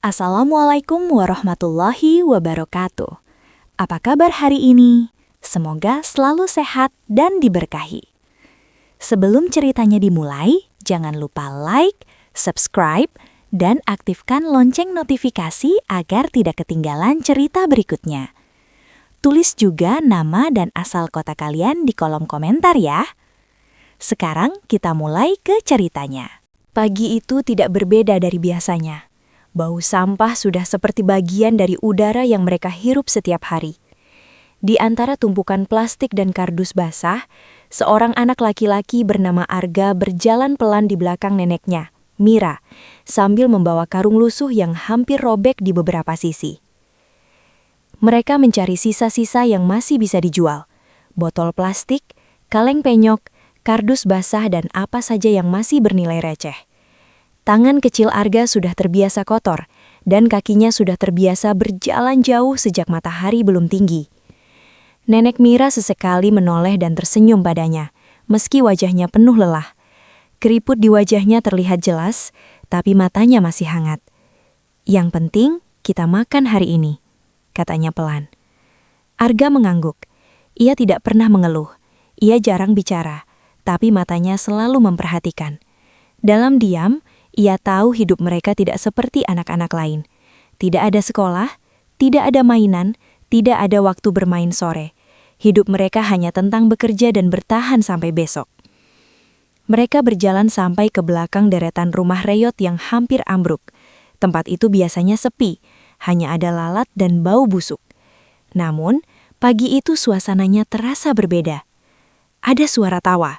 Assalamualaikum warahmatullahi wabarakatuh. Apa kabar hari ini? Semoga selalu sehat dan diberkahi. Sebelum ceritanya dimulai, jangan lupa like, subscribe, dan aktifkan lonceng notifikasi agar tidak ketinggalan cerita berikutnya. Tulis juga nama dan asal kota kalian di kolom komentar ya. Sekarang kita mulai ke ceritanya. Pagi itu tidak berbeda dari biasanya. Bau sampah sudah seperti bagian dari udara yang mereka hirup setiap hari. Di antara tumpukan plastik dan kardus basah, seorang anak laki-laki bernama Arga berjalan pelan di belakang neneknya, Mira, sambil membawa karung lusuh yang hampir robek di beberapa sisi. Mereka mencari sisa-sisa yang masih bisa dijual, botol plastik, kaleng penyok, kardus basah dan apa saja yang masih bernilai receh. Tangan kecil Arga sudah terbiasa kotor, dan kakinya sudah terbiasa berjalan jauh sejak matahari belum tinggi. Nenek Mira sesekali menoleh dan tersenyum padanya, meski wajahnya penuh lelah. Keriput di wajahnya terlihat jelas, tapi matanya masih hangat. Yang penting, kita makan hari ini, katanya pelan. Arga mengangguk. Ia tidak pernah mengeluh. Ia jarang bicara, tapi matanya selalu memperhatikan. Dalam diam, ia tahu hidup mereka tidak seperti anak-anak lain. Tidak ada sekolah, tidak ada mainan, tidak ada waktu bermain sore. Hidup mereka hanya tentang bekerja dan bertahan sampai besok. Mereka berjalan sampai ke belakang deretan rumah reyot yang hampir ambruk. Tempat itu biasanya sepi, hanya ada lalat dan bau busuk. Namun, pagi itu suasananya terasa berbeda. Ada suara tawa.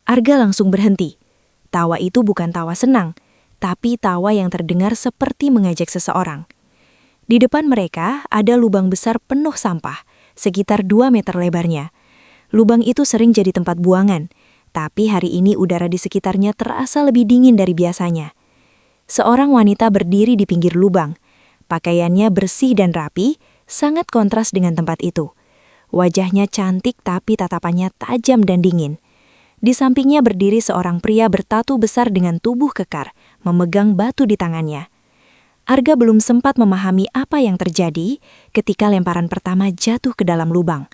Arga langsung berhenti. Tawa itu bukan tawa senang, tapi tawa yang terdengar seperti mengajak seseorang. Di depan mereka ada lubang besar penuh sampah, sekitar 2 meter lebarnya. Lubang itu sering jadi tempat buangan, tapi hari ini udara di sekitarnya terasa lebih dingin dari biasanya. Seorang wanita berdiri di pinggir lubang. Pakaiannya bersih dan rapi, sangat kontras dengan tempat itu. Wajahnya cantik tapi tatapannya tajam dan dingin. Di sampingnya berdiri seorang pria bertatu besar dengan tubuh kekar, memegang batu di tangannya. Arga belum sempat memahami apa yang terjadi ketika lemparan pertama jatuh ke dalam lubang.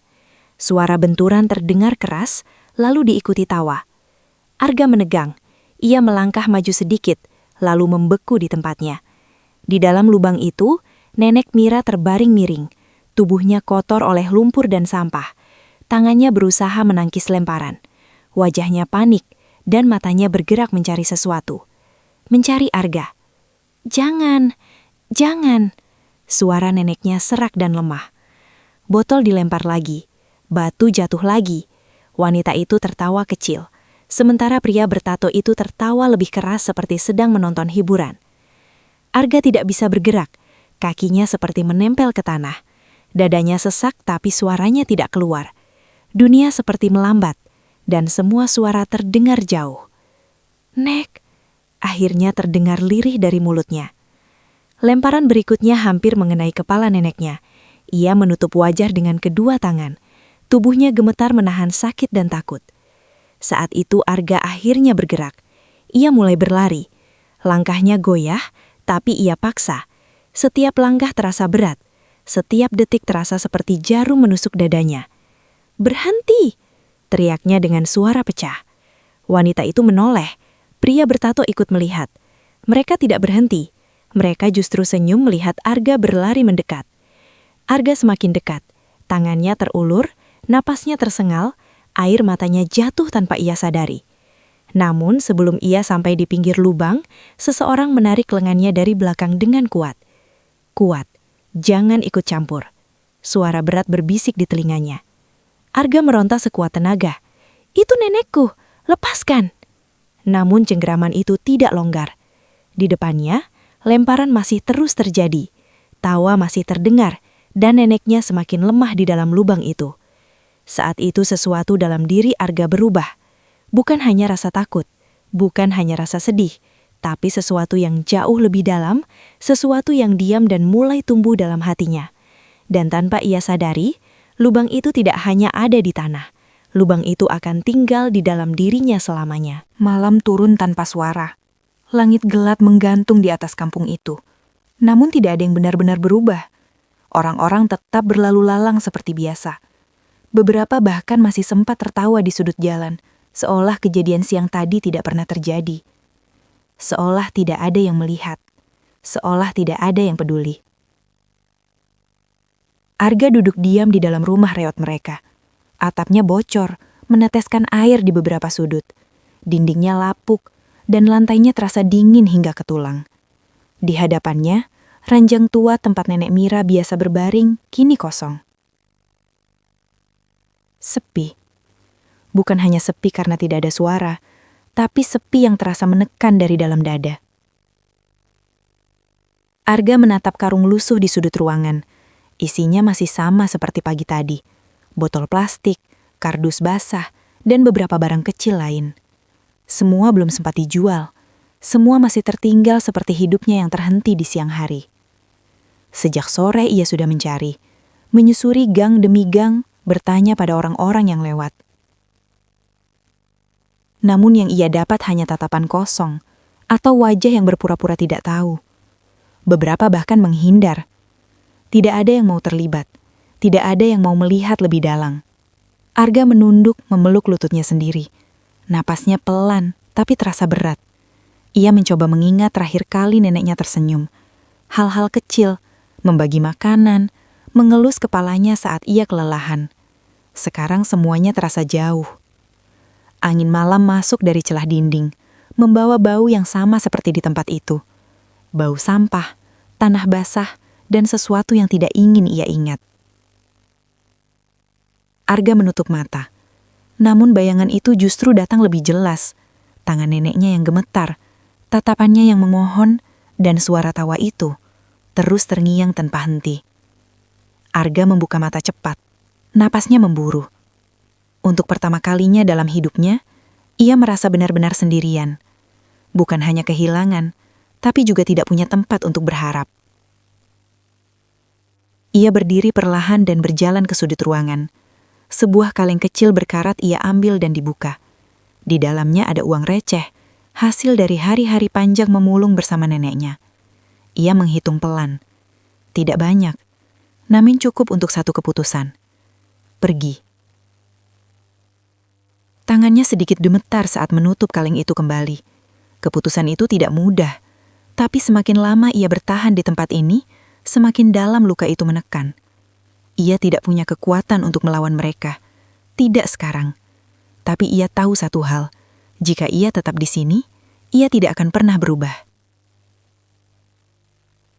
Suara benturan terdengar keras, lalu diikuti tawa. Arga menegang. Ia melangkah maju sedikit, lalu membeku di tempatnya. Di dalam lubang itu, nenek Mira terbaring miring. Tubuhnya kotor oleh lumpur dan sampah. Tangannya berusaha menangkis lemparan. Wajahnya panik, dan matanya bergerak mencari sesuatu. Mencari Arga. Jangan, jangan. Suara neneknya serak dan lemah. Botol dilempar lagi. Batu jatuh lagi. Wanita itu tertawa kecil. Sementara pria bertato itu tertawa lebih keras seperti sedang menonton hiburan. Arga tidak bisa bergerak. Kakinya seperti menempel ke tanah. Dadanya sesak tapi suaranya tidak keluar. Dunia seperti melambat. Dan semua suara terdengar jauh. Nek, akhirnya terdengar lirih dari mulutnya. Lemparan berikutnya hampir mengenai kepala neneknya. Ia menutup wajah dengan kedua tangan. Tubuhnya gemetar menahan sakit dan takut. Saat itu Arga akhirnya bergerak. Ia mulai berlari. Langkahnya goyah, tapi ia paksa. Setiap langkah terasa berat. Setiap detik terasa seperti jarum menusuk dadanya. Berhenti! Teriaknya dengan suara pecah. Wanita itu menoleh. Pria bertato ikut melihat. Mereka tidak berhenti. Mereka justru senyum melihat Arga berlari mendekat. Arga semakin dekat. Tangannya terulur, napasnya tersengal, air matanya jatuh tanpa ia sadari. Namun sebelum ia sampai di pinggir lubang, seseorang menarik lengannya dari belakang dengan kuat. Kuat, jangan ikut campur. Suara berat berbisik di telinganya. Arga meronta sekuat tenaga. Itu nenekku, lepaskan. Namun cengkeraman itu tidak longgar. Di depannya, lemparan masih terus terjadi. Tawa masih terdengar, dan neneknya semakin lemah di dalam lubang itu. Saat itu sesuatu dalam diri Arga berubah. Bukan hanya rasa takut, bukan hanya rasa sedih, tapi sesuatu yang jauh lebih dalam, sesuatu yang diam dan mulai tumbuh dalam hatinya. Dan tanpa ia sadari, lubang itu tidak hanya ada di tanah. Lubang itu akan tinggal di dalam dirinya selamanya. Malam turun tanpa suara. Langit gelap menggantung di atas kampung itu. Namun tidak ada yang benar-benar berubah. Orang-orang tetap berlalu lalang seperti biasa. Beberapa bahkan masih sempat tertawa di sudut jalan, seolah kejadian siang tadi tidak pernah terjadi. Seolah tidak ada yang melihat. Seolah tidak ada yang peduli. Arga duduk diam di dalam rumah reot mereka. Atapnya bocor, meneteskan air di beberapa sudut. Dindingnya lapuk, dan lantainya terasa dingin hingga ke tulang. Di hadapannya, ranjang tua tempat nenek Mira biasa berbaring kini kosong. Sepi. Bukan hanya sepi karena tidak ada suara, tapi sepi yang terasa menekan dari dalam dada. Arga menatap karung lusuh di sudut ruangan. Isinya masih sama seperti pagi tadi. Botol plastik, kardus basah, dan beberapa barang kecil lain. Semua belum sempat dijual. Semua masih tertinggal seperti hidupnya yang terhenti di siang hari. Sejak sore ia sudah mencari, menyusuri gang demi gang, bertanya pada orang-orang yang lewat. Namun yang ia dapat hanya tatapan kosong, atau wajah yang berpura-pura tidak tahu. Beberapa bahkan menghindar. Tidak ada yang mau terlibat, tidak ada yang mau melihat lebih dalam. Arga menunduk memeluk lututnya sendiri. Napasnya pelan, tapi terasa berat. Ia mencoba mengingat terakhir kali neneknya tersenyum. Hal-hal kecil, membagi makanan, mengelus kepalanya saat ia kelelahan. Sekarang semuanya terasa jauh. Angin malam masuk dari celah dinding, membawa bau yang sama seperti di tempat itu. Bau sampah, tanah basah, dan sesuatu yang tidak ingin ia ingat. Arga menutup mata. Namun bayangan itu justru datang lebih jelas. Tangan neneknya yang gemetar, tatapannya yang memohon, dan suara tawa itu terus terngiang tanpa henti. Arga membuka mata cepat. Napasnya memburu. Untuk pertama kalinya dalam hidupnya, ia merasa benar-benar sendirian. Bukan hanya kehilangan, tapi juga tidak punya tempat untuk berharap. Ia berdiri perlahan dan berjalan ke sudut ruangan. Sebuah kaleng kecil berkarat ia ambil dan dibuka. Di dalamnya ada uang receh, hasil dari hari-hari panjang memulung bersama neneknya. Ia menghitung pelan. Tidak banyak, namun cukup untuk satu keputusan. Pergi. Tangannya sedikit gemetar saat menutup kaleng itu kembali. Keputusan itu tidak mudah, tapi semakin lama ia bertahan di tempat ini, semakin dalam luka itu menekan. Ia tidak punya kekuatan untuk melawan mereka. Tidak sekarang. Tapi ia tahu satu hal. Jika ia tetap di sini, ia tidak akan pernah berubah.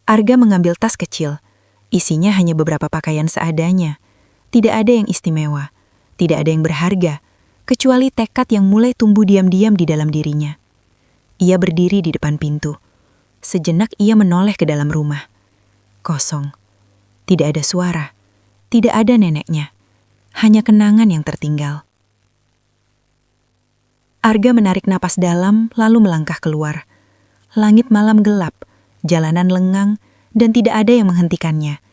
Arga mengambil tas kecil. Isinya hanya beberapa pakaian seadanya. Tidak ada yang istimewa. Tidak ada yang berharga. Kecuali tekad yang mulai tumbuh diam-diam di dalam dirinya. Ia berdiri di depan pintu. Sejenak ia menoleh ke dalam rumah. Kosong. Tidak ada suara. Tidak ada neneknya, hanya kenangan yang tertinggal. Arga menarik napas dalam lalu melangkah keluar. Langit malam gelap, jalanan lengang, dan tidak ada yang menghentikannya.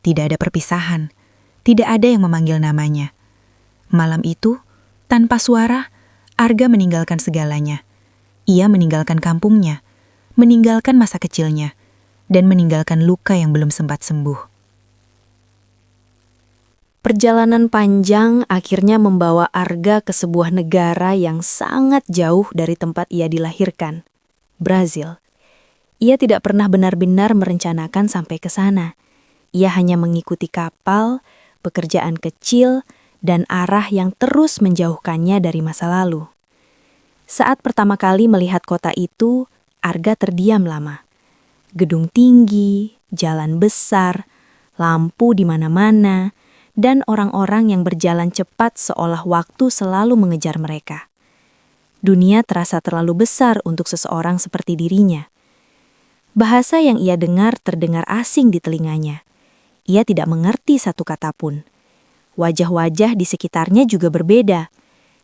Tidak ada perpisahan, tidak ada yang memanggil namanya. Malam itu, tanpa suara, Arga meninggalkan segalanya. Ia meninggalkan kampungnya, meninggalkan masa kecilnya, dan meninggalkan luka yang belum sempat sembuh. Perjalanan panjang akhirnya membawa Arga ke sebuah negara yang sangat jauh dari tempat ia dilahirkan, Brazil. Ia tidak pernah benar-benar merencanakan sampai ke sana. Ia hanya mengikuti kapal, pekerjaan kecil, dan arah yang terus menjauhkannya dari masa lalu. Saat pertama kali melihat kota itu, Arga terdiam lama. Gedung tinggi, jalan besar, lampu di mana-mana, dan orang-orang yang berjalan cepat seolah waktu selalu mengejar mereka. Dunia terasa terlalu besar untuk seseorang seperti dirinya. Bahasa yang ia dengar terdengar asing di telinganya. Ia tidak mengerti satu kata pun. Wajah-wajah di sekitarnya juga berbeda.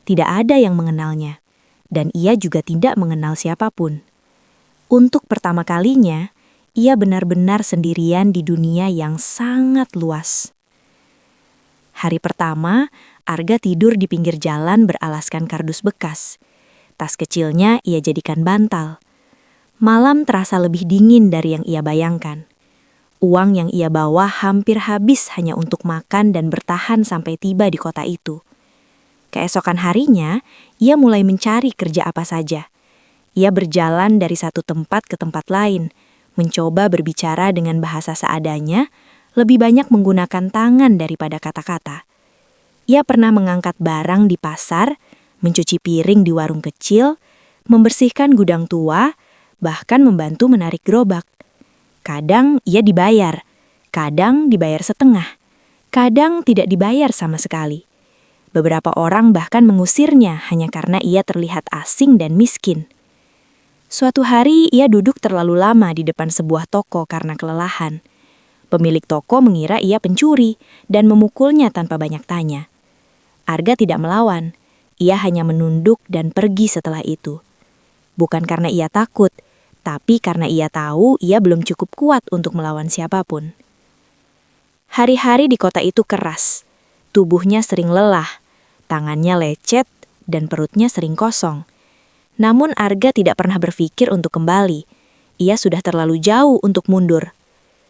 Tidak ada yang mengenalnya. Dan ia juga tidak mengenal siapapun. Untuk pertama kalinya, ia benar-benar sendirian di dunia yang sangat luas. Hari pertama, Arga tidur di pinggir jalan beralaskan kardus bekas. Tas kecilnya ia jadikan bantal. Malam terasa lebih dingin dari yang ia bayangkan. Uang yang ia bawa hampir habis hanya untuk makan dan bertahan sampai tiba di kota itu. Keesokan harinya, ia mulai mencari kerja apa saja. Ia berjalan dari satu tempat ke tempat lain, mencoba berbicara dengan bahasa seadanya, lebih banyak menggunakan tangan daripada kata-kata. Ia pernah mengangkat barang di pasar, mencuci piring di warung kecil, membersihkan gudang tua, bahkan membantu menarik gerobak. Kadang ia dibayar, kadang dibayar setengah, kadang tidak dibayar sama sekali. Beberapa orang bahkan mengusirnya hanya karena ia terlihat asing dan miskin. Suatu hari ia duduk terlalu lama di depan sebuah toko karena kelelahan. Pemilik toko mengira ia pencuri dan memukulnya tanpa banyak tanya. Arga tidak melawan, ia hanya menunduk dan pergi setelah itu. Bukan karena ia takut, tapi karena ia tahu ia belum cukup kuat untuk melawan siapapun. Hari-hari di kota itu keras. Tubuhnya sering lelah, tangannya lecet, dan perutnya sering kosong. Namun Arga tidak pernah berpikir untuk kembali. Ia sudah terlalu jauh untuk mundur.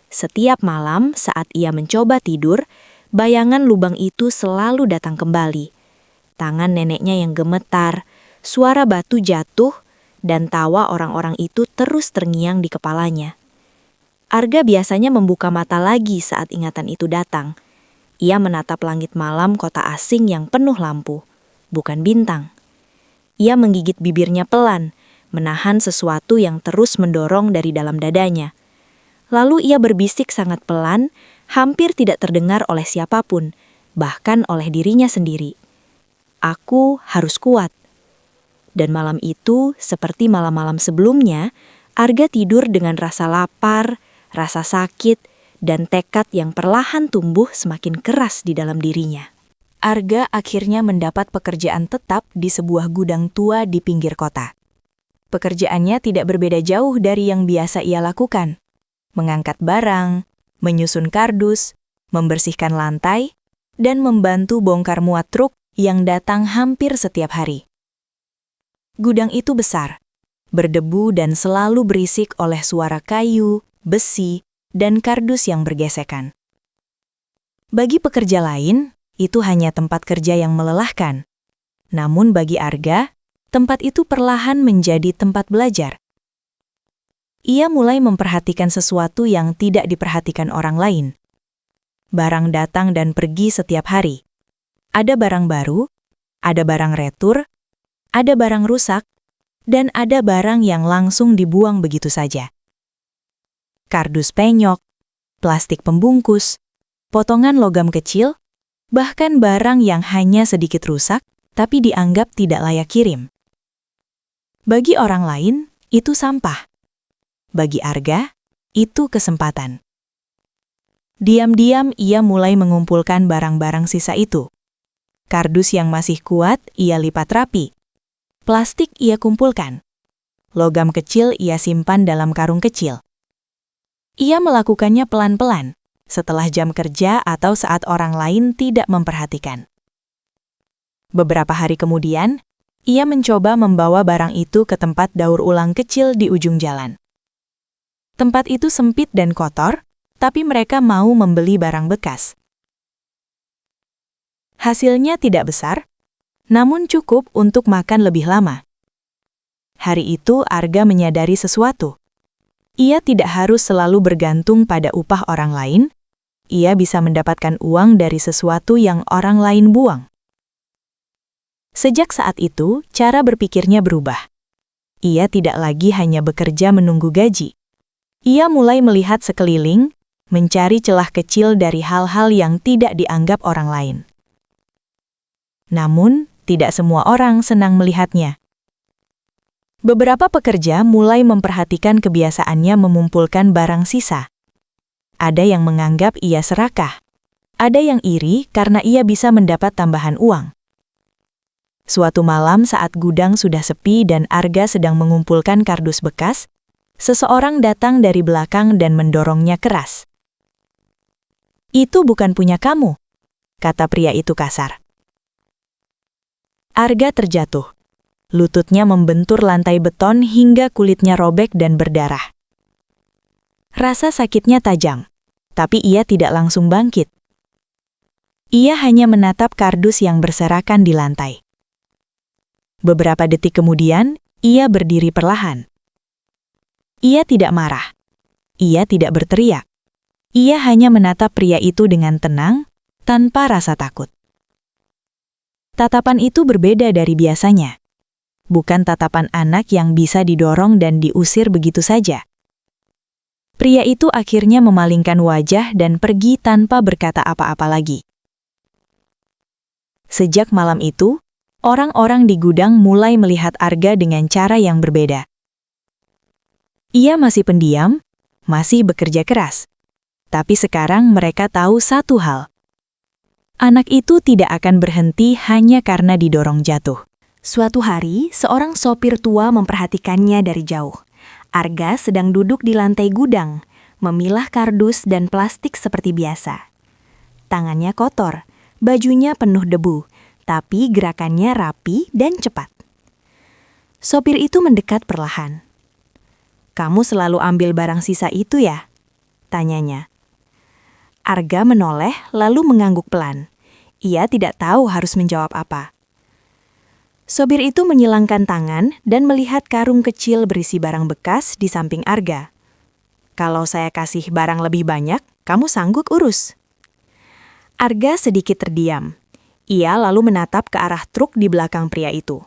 Setiap malam saat ia mencoba tidur, bayangan lubang itu selalu datang kembali. Tangan neneknya yang gemetar, suara batu jatuh, dan tawa orang-orang itu terus terngiang di kepalanya. Arga biasanya membuka mata lagi saat ingatan itu datang. Ia menatap langit malam kota asing yang penuh lampu, bukan bintang. Ia menggigit bibirnya pelan, menahan sesuatu yang terus mendorong dari dalam dadanya. Lalu ia berbisik sangat pelan, hampir tidak terdengar oleh siapapun, bahkan oleh dirinya sendiri. Aku harus kuat. Dan malam itu, seperti malam-malam sebelumnya, Arga tidur dengan rasa lapar, rasa sakit, dan tekad yang perlahan tumbuh semakin keras di dalam dirinya. Arga akhirnya mendapat pekerjaan tetap di sebuah gudang tua di pinggir kota. Pekerjaannya tidak berbeda jauh dari yang biasa ia lakukan. Mengangkat barang, menyusun kardus, membersihkan lantai, dan membantu bongkar muat truk yang datang hampir setiap hari. Gudang itu besar, berdebu dan selalu berisik oleh suara kayu, besi, dan kardus yang bergesekan. Bagi pekerja lain, itu hanya tempat kerja yang melelahkan. Namun bagi Arga, tempat itu perlahan menjadi tempat belajar. Ia mulai memperhatikan sesuatu yang tidak diperhatikan orang lain. Barang datang dan pergi setiap hari. Ada barang baru, ada barang retur, ada barang rusak, dan ada barang yang langsung dibuang begitu saja. Kardus penyok, plastik pembungkus, potongan logam kecil, bahkan barang yang hanya sedikit rusak, tapi dianggap tidak layak kirim. Bagi orang lain, itu sampah. Bagi Arga, itu kesempatan. Diam-diam ia mulai mengumpulkan barang-barang sisa itu. Kardus yang masih kuat ia lipat rapi. Plastik ia kumpulkan. Logam kecil ia simpan dalam karung kecil. Ia melakukannya pelan-pelan, setelah jam kerja atau saat orang lain tidak memperhatikan. Beberapa hari kemudian, ia mencoba membawa barang itu ke tempat daur ulang kecil di ujung jalan. Tempat itu sempit dan kotor, tapi mereka mau membeli barang bekas. Hasilnya tidak besar, namun cukup untuk makan lebih lama. Hari itu Arga menyadari sesuatu. Ia tidak harus selalu bergantung pada upah orang lain. Ia bisa mendapatkan uang dari sesuatu yang orang lain buang. Sejak saat itu, cara berpikirnya berubah. Ia tidak lagi hanya bekerja menunggu gaji. Ia mulai melihat sekeliling, mencari celah kecil dari hal-hal yang tidak dianggap orang lain. Namun, tidak semua orang senang melihatnya. Beberapa pekerja mulai memperhatikan kebiasaannya mengumpulkan barang sisa. Ada yang menganggap ia serakah. Ada yang iri karena ia bisa mendapat tambahan uang. Suatu malam saat gudang sudah sepi dan Arga sedang mengumpulkan kardus bekas, seseorang datang dari belakang dan mendorongnya keras. "Itu bukan punya kamu," kata pria itu kasar. Arga terjatuh. Lututnya membentur lantai beton hingga kulitnya robek dan berdarah. Rasa sakitnya tajam, tapi ia tidak langsung bangkit. Ia hanya menatap kardus yang berserakan di lantai. Beberapa detik kemudian, ia berdiri perlahan. Ia tidak marah. Ia tidak berteriak. Ia hanya menatap pria itu dengan tenang, tanpa rasa takut. Tatapan itu berbeda dari biasanya. Bukan tatapan anak yang bisa didorong dan diusir begitu saja. Pria itu akhirnya memalingkan wajah dan pergi tanpa berkata apa-apa lagi. Sejak malam itu, orang-orang di gudang mulai melihat Arga dengan cara yang berbeda. Ia masih pendiam, masih bekerja keras. Tapi sekarang mereka tahu satu hal. Anak itu tidak akan berhenti hanya karena didorong jatuh. Suatu hari, seorang sopir tua memperhatikannya dari jauh. Arga sedang duduk di lantai gudang, memilah kardus dan plastik seperti biasa. Tangannya kotor, bajunya penuh debu, tapi gerakannya rapi dan cepat. Sopir itu mendekat perlahan. "Kamu selalu ambil barang sisa itu ya?" tanyanya. Arga menoleh lalu mengangguk pelan. Ia tidak tahu harus menjawab apa. Sopir itu menyilangkan tangan dan melihat karung kecil berisi barang bekas di samping Arga. "Kalau saya kasih barang lebih banyak, kamu sanggup urus?" Arga sedikit terdiam. Ia lalu menatap ke arah truk di belakang pria itu.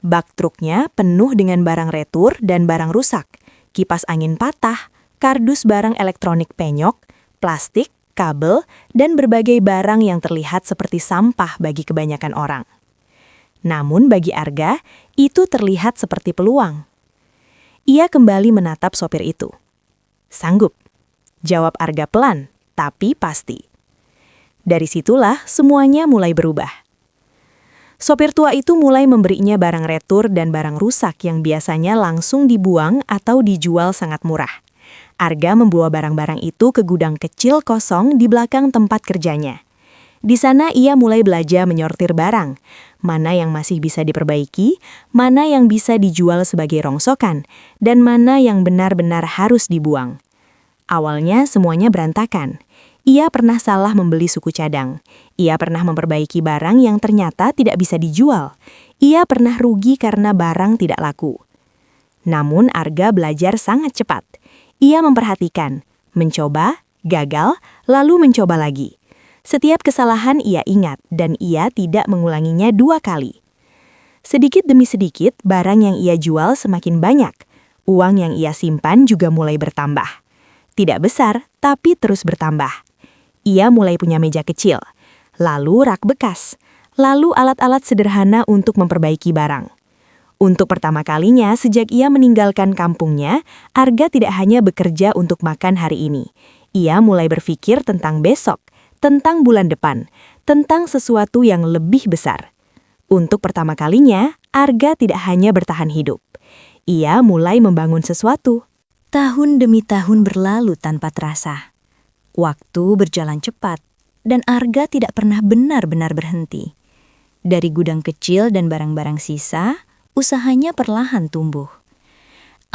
Bak truknya penuh dengan barang retur dan barang rusak, kipas angin patah, kardus barang elektronik penyok, plastik, kabel, dan berbagai barang yang terlihat seperti sampah bagi kebanyakan orang. Namun bagi Arga, itu terlihat seperti peluang. Ia kembali menatap sopir itu. "Sanggup," jawab Arga pelan, tapi pasti. Dari situlah semuanya mulai berubah. Sopir tua itu mulai memberinya barang retur dan barang rusak yang biasanya langsung dibuang atau dijual sangat murah. Arga membawa barang-barang itu ke gudang kecil kosong di belakang tempat kerjanya. Di sana ia mulai belajar menyortir barang, mana yang masih bisa diperbaiki, mana yang bisa dijual sebagai rongsokan, dan mana yang benar-benar harus dibuang. Awalnya semuanya berantakan. Ia pernah salah membeli suku cadang. Ia pernah memperbaiki barang yang ternyata tidak bisa dijual. Ia pernah rugi karena barang tidak laku. Namun Arga belajar sangat cepat. Ia memperhatikan, mencoba, gagal, lalu mencoba lagi. Setiap kesalahan ia ingat dan ia tidak mengulanginya 2 kali. Sedikit demi sedikit, barang yang ia jual semakin banyak. Uang yang ia simpan juga mulai bertambah. Tidak besar, tapi terus bertambah. Ia mulai punya meja kecil, lalu rak bekas, lalu alat-alat sederhana untuk memperbaiki barang. Untuk pertama kalinya sejak ia meninggalkan kampungnya, Arga tidak hanya bekerja untuk makan hari ini. Ia mulai berpikir tentang besok, tentang bulan depan, tentang sesuatu yang lebih besar. Untuk pertama kalinya, Arga tidak hanya bertahan hidup. Ia mulai membangun sesuatu. Tahun demi tahun berlalu tanpa terasa. Waktu berjalan cepat, dan Arga tidak pernah benar-benar berhenti. Dari gudang kecil dan barang-barang sisa, usahanya perlahan tumbuh.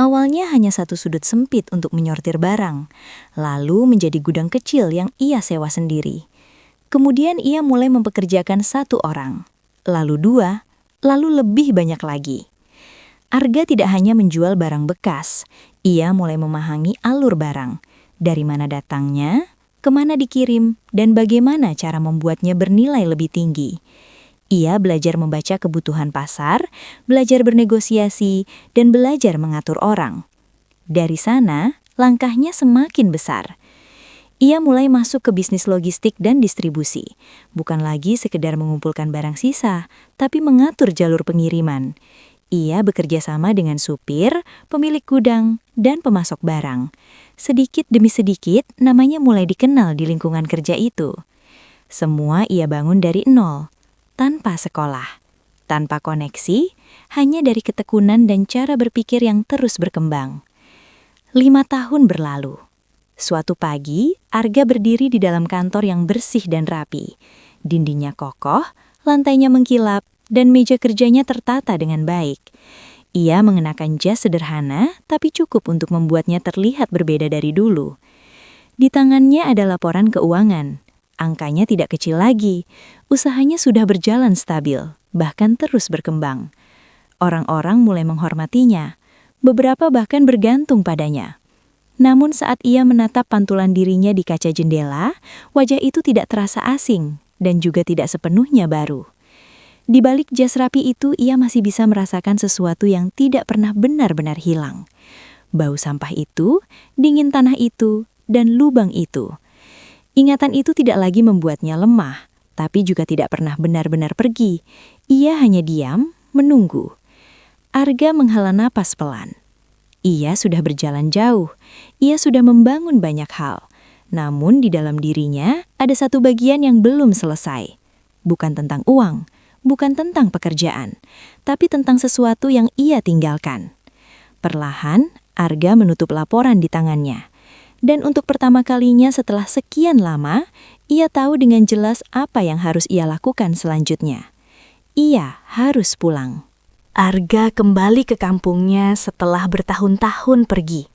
Awalnya hanya satu sudut sempit untuk menyortir barang, lalu menjadi gudang kecil yang ia sewa sendiri. Kemudian ia mulai mempekerjakan 1 orang, lalu 2, lalu lebih banyak lagi. Arga tidak hanya menjual barang bekas, ia mulai memahami alur barang, dari mana datangnya, kemana dikirim, dan bagaimana cara membuatnya bernilai lebih tinggi. Ia belajar membaca kebutuhan pasar, belajar bernegosiasi, dan belajar mengatur orang. Dari sana, langkahnya semakin besar. Ia mulai masuk ke bisnis logistik dan distribusi. Bukan lagi sekedar mengumpulkan barang sisa, tapi mengatur jalur pengiriman. Ia bekerja sama dengan supir, pemilik gudang, dan pemasok barang. Sedikit demi sedikit, namanya mulai dikenal di lingkungan kerja itu. Semua ia bangun dari nol. Tanpa sekolah, tanpa koneksi, hanya dari ketekunan dan cara berpikir yang terus berkembang. 5 tahun berlalu. Suatu pagi, Arga berdiri di dalam kantor yang bersih dan rapi. Dindingnya kokoh, lantainya mengkilap, dan meja kerjanya tertata dengan baik. Ia mengenakan jas sederhana, tapi cukup untuk membuatnya terlihat berbeda dari dulu. Di tangannya ada laporan keuangan. Angkanya tidak kecil lagi. Usahanya sudah berjalan stabil, bahkan terus berkembang. Orang-orang mulai menghormatinya. Beberapa bahkan bergantung padanya. Namun saat ia menatap pantulan dirinya di kaca jendela, wajah itu tidak terasa asing dan juga tidak sepenuhnya baru. Di balik jas rapi itu, ia masih bisa merasakan sesuatu yang tidak pernah benar-benar hilang. Bau sampah itu, dingin tanah itu, dan lubang itu. Ingatan itu tidak lagi membuatnya lemah, tapi juga tidak pernah benar-benar pergi. Ia hanya diam, menunggu. Arga menghela napas pelan. Ia sudah berjalan jauh. Ia sudah membangun banyak hal. Namun di dalam dirinya ada satu bagian yang belum selesai. Bukan tentang uang, bukan tentang pekerjaan, tapi tentang sesuatu yang ia tinggalkan. Perlahan, Arga menutup laporan di tangannya. Dan untuk pertama kalinya setelah sekian lama, ia tahu dengan jelas apa yang harus ia lakukan selanjutnya. Ia harus pulang. Arga kembali ke kampungnya setelah bertahun-tahun pergi.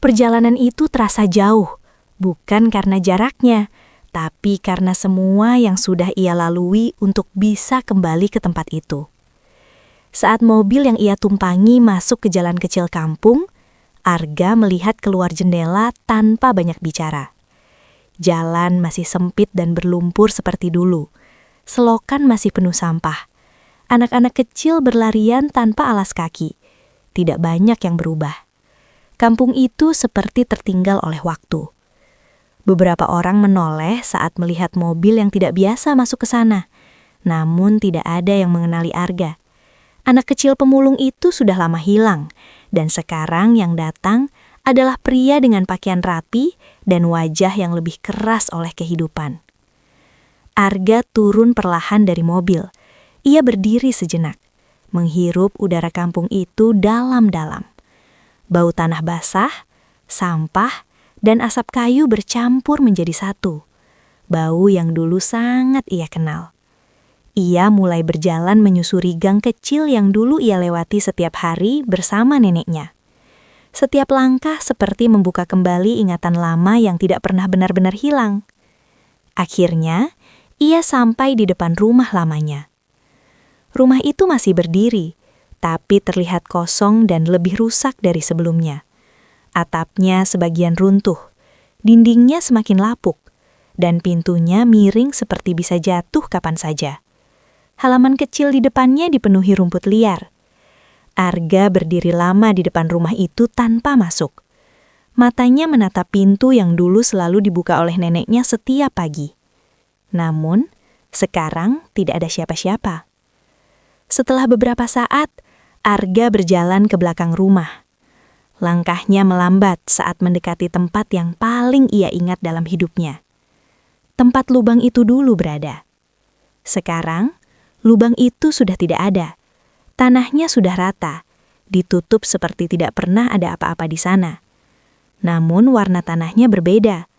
Perjalanan itu terasa jauh, bukan karena jaraknya, tapi karena semua yang sudah ia lalui untuk bisa kembali ke tempat itu. Saat mobil yang ia tumpangi masuk ke jalan kecil kampung, Arga melihat keluar jendela tanpa banyak bicara. Jalan masih sempit dan berlumpur seperti dulu. Selokan masih penuh sampah. Anak-anak kecil berlarian tanpa alas kaki. Tidak banyak yang berubah. Kampung itu seperti tertinggal oleh waktu. Beberapa orang menoleh saat melihat mobil yang tidak biasa masuk ke sana. Namun tidak ada yang mengenali Arga. Anak kecil pemulung itu sudah lama hilang. Dan sekarang yang datang adalah pria dengan pakaian rapi dan wajah yang lebih keras oleh kehidupan. Arga turun perlahan dari mobil. Ia berdiri sejenak, menghirup udara kampung itu dalam-dalam. Bau tanah basah, sampah, dan asap kayu bercampur menjadi satu. Bau yang dulu sangat ia kenal. Ia mulai berjalan menyusuri gang kecil yang dulu ia lewati setiap hari bersama neneknya. Setiap langkah seperti membuka kembali ingatan lama yang tidak pernah benar-benar hilang. Akhirnya, ia sampai di depan rumah lamanya. Rumah itu masih berdiri, tapi terlihat kosong dan lebih rusak dari sebelumnya. Atapnya sebagian runtuh, dindingnya semakin lapuk, dan pintunya miring seperti bisa jatuh kapan saja. Halaman kecil di depannya dipenuhi rumput liar. Arga berdiri lama di depan rumah itu tanpa masuk. Matanya menatap pintu yang dulu selalu dibuka oleh neneknya setiap pagi. Namun, sekarang tidak ada siapa-siapa. Setelah beberapa saat, Arga berjalan ke belakang rumah. Langkahnya melambat saat mendekati tempat yang paling ia ingat dalam hidupnya. Tempat lubang itu dulu berada. Sekarang, lubang itu sudah tidak ada. Tanahnya sudah rata, ditutup seperti tidak pernah ada apa-apa di sana. Namun warna tanahnya berbeda,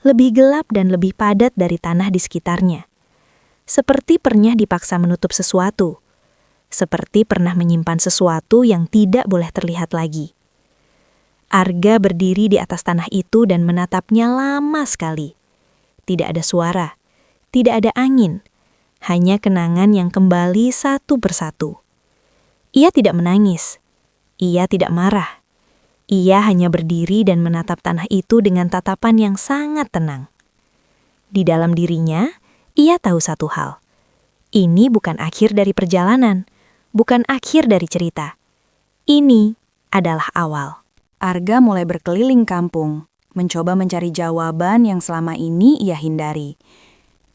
lebih gelap dan lebih padat dari tanah di sekitarnya. Seperti pernah dipaksa menutup sesuatu. Seperti pernah menyimpan sesuatu yang tidak boleh terlihat lagi. Arga berdiri di atas tanah itu dan menatapnya lama sekali. Tidak ada suara, tidak ada angin, hanya kenangan yang kembali satu persatu. Ia tidak menangis, ia tidak marah. Ia hanya berdiri dan menatap tanah itu dengan tatapan yang sangat tenang. Di dalam dirinya, ia tahu satu hal. Ini bukan akhir dari perjalanan, bukan akhir dari cerita. Ini adalah awal. Arga mulai berkeliling kampung, mencoba mencari jawaban yang selama ini ia hindari.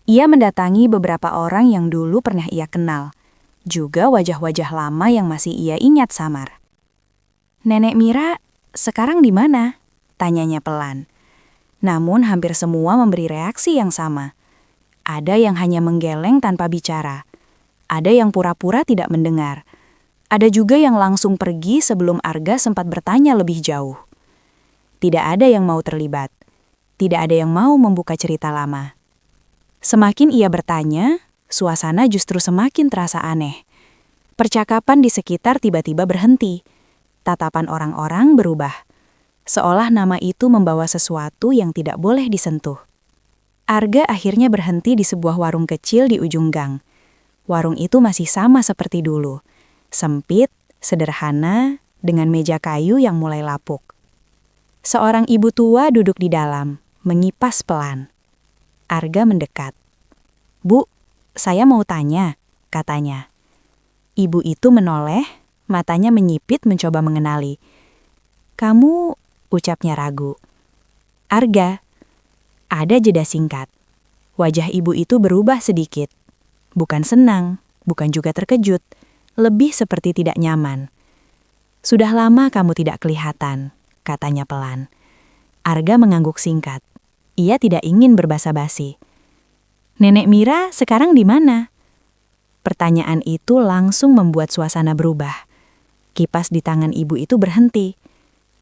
Ia mendatangi beberapa orang yang dulu pernah ia kenal, juga wajah-wajah lama yang masih ia ingat samar. "Nenek Mira, sekarang di mana?" tanyanya pelan. Namun hampir semua memberi reaksi yang sama. Ada yang hanya menggeleng tanpa bicara. Ada yang pura-pura tidak mendengar. Ada juga yang langsung pergi sebelum Arga sempat bertanya lebih jauh. Tidak ada yang mau terlibat. Tidak ada yang mau membuka cerita lama. Semakin ia bertanya, suasana justru semakin terasa aneh. Percakapan di sekitar tiba-tiba berhenti. Tatapan orang-orang berubah. Seolah nama itu membawa sesuatu yang tidak boleh disentuh. Arga akhirnya berhenti di sebuah warung kecil di ujung gang. Warung itu masih sama seperti dulu. Sempit, sederhana, dengan meja kayu yang mulai lapuk. Seorang ibu tua duduk di dalam, mengipas pelan. Arga mendekat. "Bu, saya mau tanya," katanya. Ibu itu menoleh, matanya menyipit mencoba mengenali. "Kamu," ucapnya ragu. "Arga." Ada jeda singkat. Wajah ibu itu berubah sedikit. Bukan senang, bukan juga terkejut, lebih seperti tidak nyaman. "Sudah lama kamu tidak kelihatan," katanya pelan. Arga mengangguk singkat. Ia tidak ingin berbasa-basi. "Nenek Mira sekarang di mana?" Pertanyaan itu langsung membuat suasana berubah. Kipas di tangan ibu itu berhenti.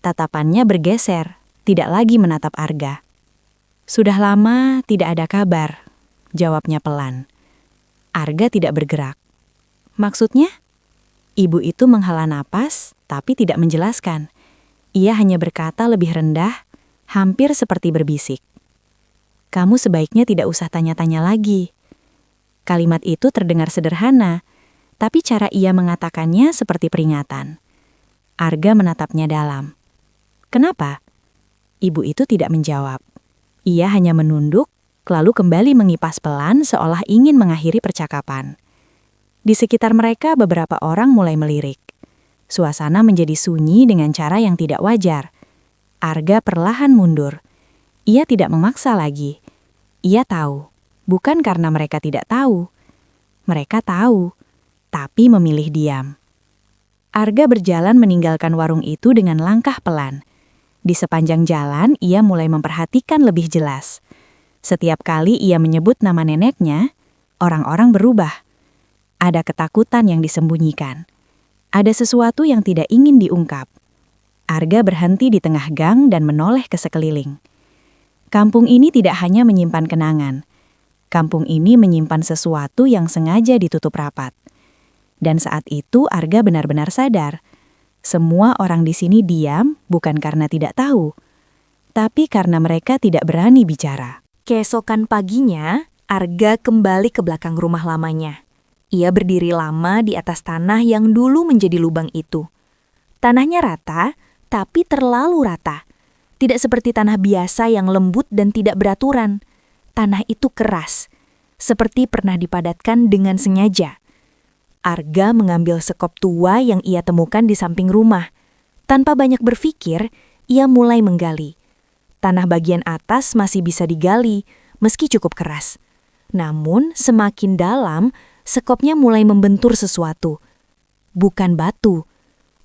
Tatapannya bergeser, tidak lagi menatap Arga. "Sudah lama tidak ada kabar," jawabnya pelan. Arga tidak bergerak. "Maksudnya?" Ibu itu menghela napas, tapi tidak menjelaskan. Ia hanya berkata lebih rendah, hampir seperti berbisik. "Kamu sebaiknya tidak usah tanya-tanya lagi." Kalimat itu terdengar sederhana, tapi cara ia mengatakannya seperti peringatan. Arga menatapnya dalam. "Kenapa?" Ibu itu tidak menjawab. Ia hanya menunduk, lalu kembali mengipas pelan seolah ingin mengakhiri percakapan. Di sekitar mereka beberapa orang mulai melirik. Suasana menjadi sunyi dengan cara yang tidak wajar. Arga perlahan mundur. Ia tidak memaksa lagi. Ia tahu. Bukan karena mereka tidak tahu. Mereka tahu, tapi memilih diam. Arga berjalan meninggalkan warung itu dengan langkah pelan. Di sepanjang jalan, ia mulai memperhatikan lebih jelas. Setiap kali ia menyebut nama neneknya, orang-orang berubah. Ada ketakutan yang disembunyikan. Ada sesuatu yang tidak ingin diungkap. Arga berhenti di tengah gang dan menoleh ke sekeliling. Kampung ini tidak hanya menyimpan kenangan. Kampung ini menyimpan sesuatu yang sengaja ditutup rapat. Dan saat itu Arga benar-benar sadar. Semua orang di sini diam bukan karena tidak tahu, tapi karena mereka tidak berani bicara. Keesokan paginya, Arga kembali ke belakang rumah lamanya. Ia berdiri lama di atas tanah yang dulu menjadi lubang itu. Tanahnya rata, tapi terlalu rata. Tidak seperti tanah biasa yang lembut dan tidak beraturan. Tanah itu keras, seperti pernah dipadatkan dengan sengaja. Arga mengambil sekop tua yang ia temukan di samping rumah. Tanpa banyak berpikir, ia mulai menggali. Tanah bagian atas masih bisa digali, meski cukup keras. Namun, semakin dalam, sekopnya mulai membentur sesuatu. Bukan batu.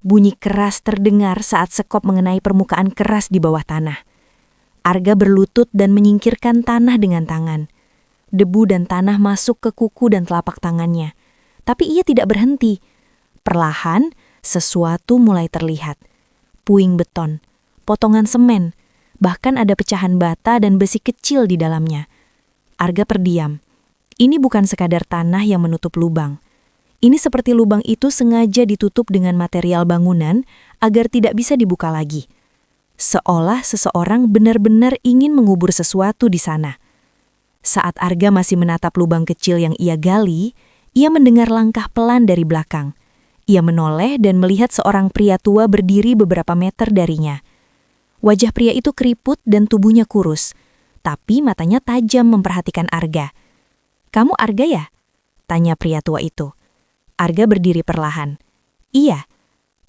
Bunyi keras terdengar saat sekop mengenai permukaan keras di bawah tanah. Arga berlutut dan menyingkirkan tanah dengan tangan. Debu dan tanah masuk ke kuku dan telapak tangannya. Tapi ia tidak berhenti. Perlahan, sesuatu mulai terlihat. Puing beton, potongan semen, bahkan ada pecahan bata dan besi kecil di dalamnya. Arga terdiam. Ini bukan sekadar tanah yang menutup lubang. Ini seperti lubang itu sengaja ditutup dengan material bangunan agar tidak bisa dibuka lagi. Seolah seseorang benar-benar ingin mengubur sesuatu di sana. Saat Arga masih menatap lubang kecil yang ia gali, ia mendengar langkah pelan dari belakang. Ia menoleh dan melihat seorang pria tua berdiri beberapa meter darinya. Wajah pria itu keriput dan tubuhnya kurus, tapi matanya tajam memperhatikan Arga. "Kamu Arga ya?" tanya pria tua itu. Arga berdiri perlahan. "Iya."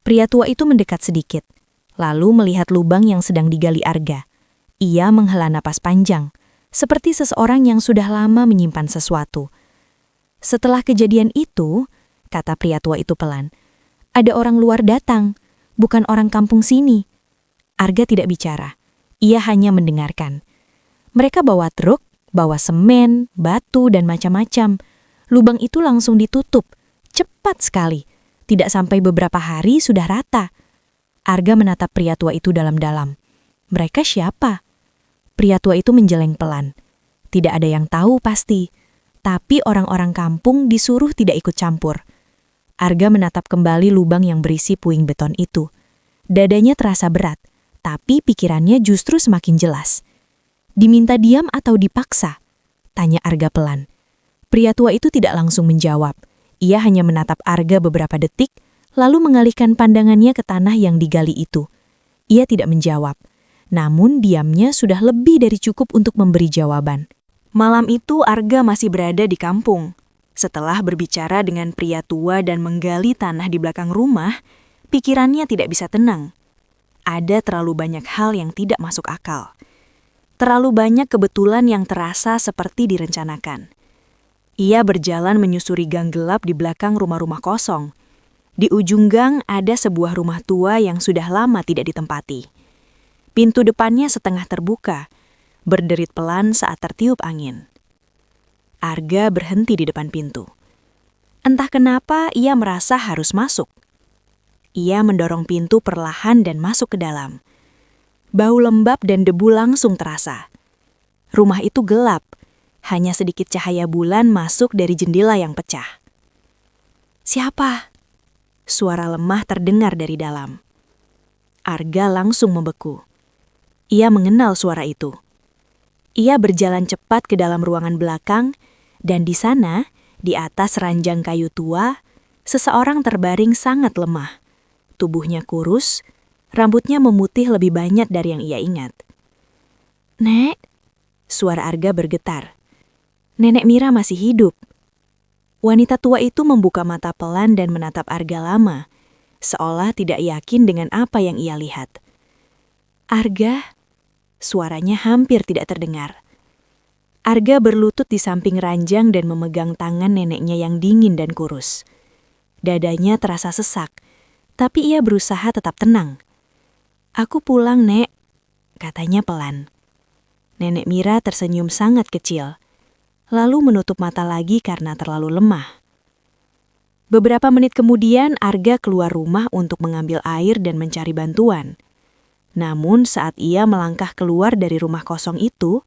Pria tua itu mendekat sedikit. Lalu melihat lubang yang sedang digali Arga. Ia menghela napas panjang, seperti seseorang yang sudah lama menyimpan sesuatu. "Setelah kejadian itu," kata pria tua itu pelan, "ada orang luar datang, bukan orang kampung sini." Arga tidak bicara. Ia hanya mendengarkan. Mereka bawa truk, bawa semen, batu, dan macam-macam. Lubang itu langsung ditutup. Cepat sekali. Tidak sampai beberapa hari sudah rata. Arga menatap pria tua itu dalam-dalam. Mereka siapa? Pria tua itu menjeleng pelan. Tidak ada yang tahu pasti. Tapi orang-orang kampung disuruh tidak ikut campur. Arga menatap kembali lubang yang berisi puing beton itu. Dadanya terasa berat, tapi pikirannya justru semakin jelas. Diminta diam atau dipaksa? Tanya Arga pelan. Pria tua itu tidak langsung menjawab. Ia hanya menatap Arga beberapa detik, lalu mengalihkan pandangannya ke tanah yang digali itu. Ia tidak menjawab, namun diamnya sudah lebih dari cukup untuk memberi jawaban. Malam itu Arga masih berada di kampung. Setelah berbicara dengan pria tua dan menggali tanah di belakang rumah, pikirannya tidak bisa tenang. Ada terlalu banyak hal yang tidak masuk akal. Terlalu banyak kebetulan yang terasa seperti direncanakan. Ia berjalan menyusuri gang gelap di belakang rumah-rumah kosong. Di ujung gang ada sebuah rumah tua yang sudah lama tidak ditempati. Pintu depannya setengah terbuka, berderit pelan saat tertiup angin. Arga berhenti di depan pintu. Entah kenapa ia merasa harus masuk. Ia mendorong pintu perlahan dan masuk ke dalam. Bau lembab dan debu langsung terasa. Rumah itu gelap, hanya sedikit cahaya bulan masuk dari jendela yang pecah. Siapa? Suara lemah terdengar dari dalam. Arga langsung membeku. Ia mengenal suara itu. Ia berjalan cepat ke dalam ruangan belakang, dan di sana, di atas ranjang kayu tua, seseorang terbaring sangat lemah. Tubuhnya kurus, rambutnya memutih lebih banyak dari yang ia ingat. "Nek," suara Arga bergetar. Nenek Mira masih hidup. Wanita tua itu membuka mata pelan dan menatap Arga lama, seolah tidak yakin dengan apa yang ia lihat. "Arga?" Suaranya hampir tidak terdengar. Arga berlutut di samping ranjang dan memegang tangan neneknya yang dingin dan kurus. Dadanya terasa sesak, tapi ia berusaha tetap tenang. "Aku pulang, Nek," katanya pelan. Nenek Mira tersenyum sangat kecil, lalu menutup mata lagi karena terlalu lemah. Beberapa menit kemudian Arga keluar rumah untuk mengambil air dan mencari bantuan. Namun saat ia melangkah keluar dari rumah kosong itu,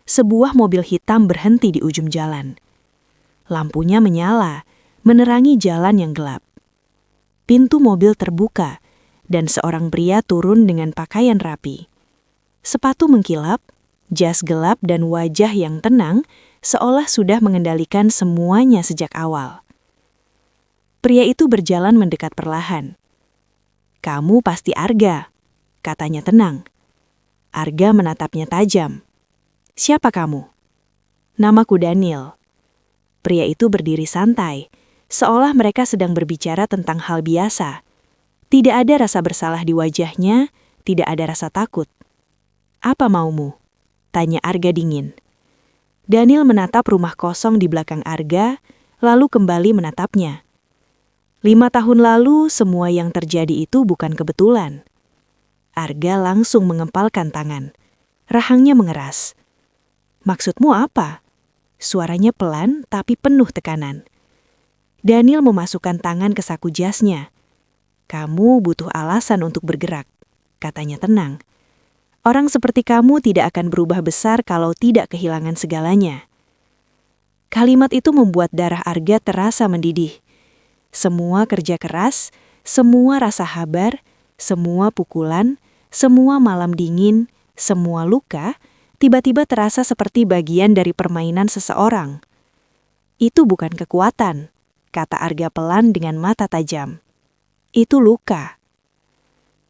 sebuah mobil hitam berhenti di ujung jalan. Lampunya menyala, menerangi jalan yang gelap. Pintu mobil terbuka, dan seorang pria turun dengan pakaian rapi. Sepatu mengkilap, jas gelap dan wajah yang tenang seolah sudah mengendalikan semuanya sejak awal. Pria itu berjalan mendekat perlahan. "Kamu pasti Arga," katanya tenang. Arga menatapnya tajam. "Siapa kamu?" "Namaku Daniel." Pria itu berdiri santai, seolah mereka sedang berbicara tentang hal biasa. Tidak ada rasa bersalah di wajahnya, tidak ada rasa takut. "Apa maumu?" tanya Arga dingin. Daniel menatap rumah kosong di belakang Arga, lalu kembali menatapnya. 5 tahun lalu, semua yang terjadi itu bukan kebetulan. Arga langsung mengempalkan tangan. Rahangnya mengeras. "Maksudmu apa?" Suaranya pelan tapi penuh tekanan. Daniel memasukkan tangan ke saku jasnya. "Kamu butuh alasan untuk bergerak," katanya tenang. "Orang seperti kamu tidak akan berubah besar kalau tidak kehilangan segalanya." Kalimat itu membuat darah Arga terasa mendidih. Semua kerja keras, semua rasa habar, semua pukulan, semua malam dingin, semua luka, tiba-tiba terasa seperti bagian dari permainan seseorang. "Itu bukan kekuatan," kata Arga pelan dengan mata tajam. "Itu luka."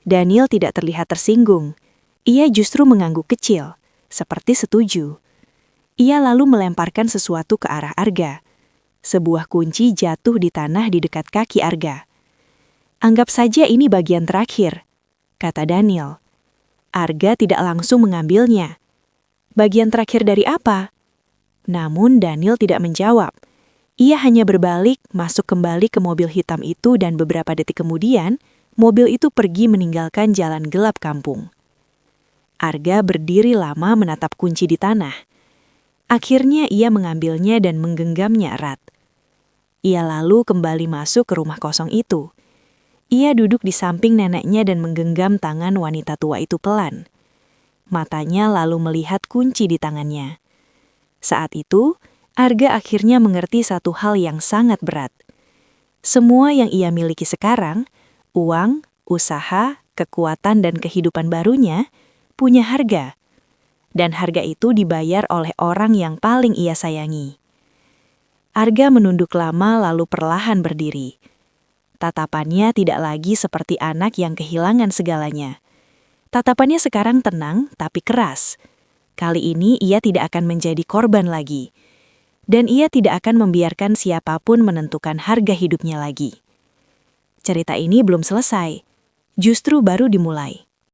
Daniel tidak terlihat tersinggung. Ia justru mengangguk kecil, seperti setuju. Ia lalu melemparkan sesuatu ke arah Arga. Sebuah kunci jatuh di tanah di dekat kaki Arga. "Anggap saja ini bagian terakhir," kata Daniel. Arga tidak langsung mengambilnya. "Bagian terakhir dari apa?" Namun Daniel tidak menjawab. Ia hanya berbalik, masuk kembali ke mobil hitam itu dan beberapa detik kemudian, mobil itu pergi meninggalkan jalan gelap kampung. Arga berdiri lama menatap kunci di tanah. Akhirnya ia mengambilnya dan menggenggamnya erat. Ia lalu kembali masuk ke rumah kosong itu. Ia duduk di samping neneknya dan menggenggam tangan wanita tua itu pelan. Matanya lalu melihat kunci di tangannya. Saat itu, Arga akhirnya mengerti satu hal yang sangat berat. Semua yang ia miliki sekarang, uang, usaha, kekuatan dan kehidupan barunya, punya harga. Dan harga itu dibayar oleh orang yang paling ia sayangi. Arga menunduk lama lalu perlahan berdiri. Tatapannya tidak lagi seperti anak yang kehilangan segalanya. Tatapannya sekarang tenang tapi keras. Kali ini ia tidak akan menjadi korban lagi. Dan ia tidak akan membiarkan siapapun menentukan harga hidupnya lagi. Cerita ini belum selesai, justru baru dimulai.